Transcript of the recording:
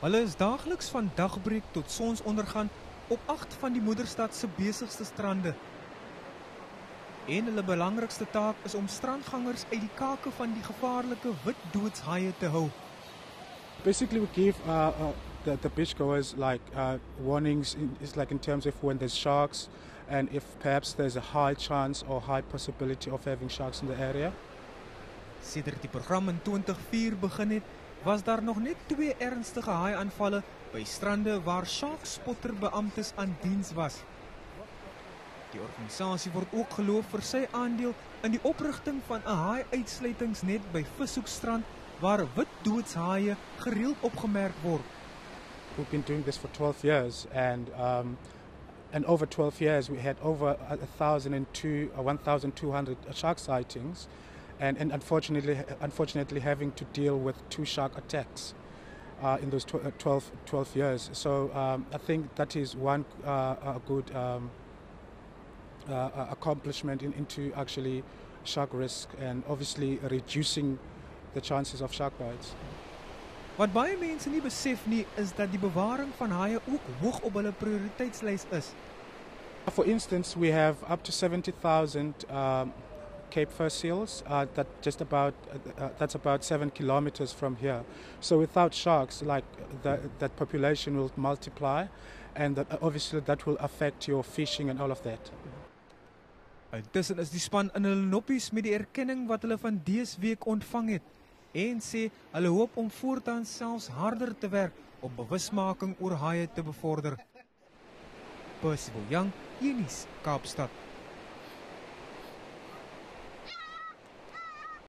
Hulle is daagliks van dagbreek tot sonsondergang op 8 van die moederstad se besigste strande. En hulle belangrikste taak is om strandgangers uit die kake van die gevaarlike wit doodshaie te hou. Basically, we give the beachgoers warnings in terms of when there's sharks and if perhaps there's a high chance or high possibility of having sharks in the area. Sedert die program in 2004 begin het, was daar nog net 2 ernstige haaiaanvalle by strande waar sharkspotter-beamptes aan diens was. Die organisasie word ook geloof vir sy aandeel in die oprigting van 'n haai-uitsluitingsnet by Vishoekstrand waar wit doodshaie gereeld opgemerk word. We've been doing this for 12 years and over 12 years we had over 1,200 shark sightings and unfortunately having to deal with 2 shark attacks in those 12 years. So I think that is one good accomplishment into actually shark risk and obviously reducing the chances of shark bites. Wat baie mense nie besef nie, is dat die bewaring van haie ook hoog op hulle prioriteitslys is. For instance, we have up to 70,000 Cape fur seals. That's about 7 kilometers from here. So without sharks, that population will multiply, and obviously that will affect your fishing and all of that. Intussen is die span in hulle noppies met die erkenning wat hulle van dese week ontvang het en sê hulle hoop om voortaan selfs harder te werk om bewusmaking oor haie te bevorder. Percival Young, Unis, Kaapstad.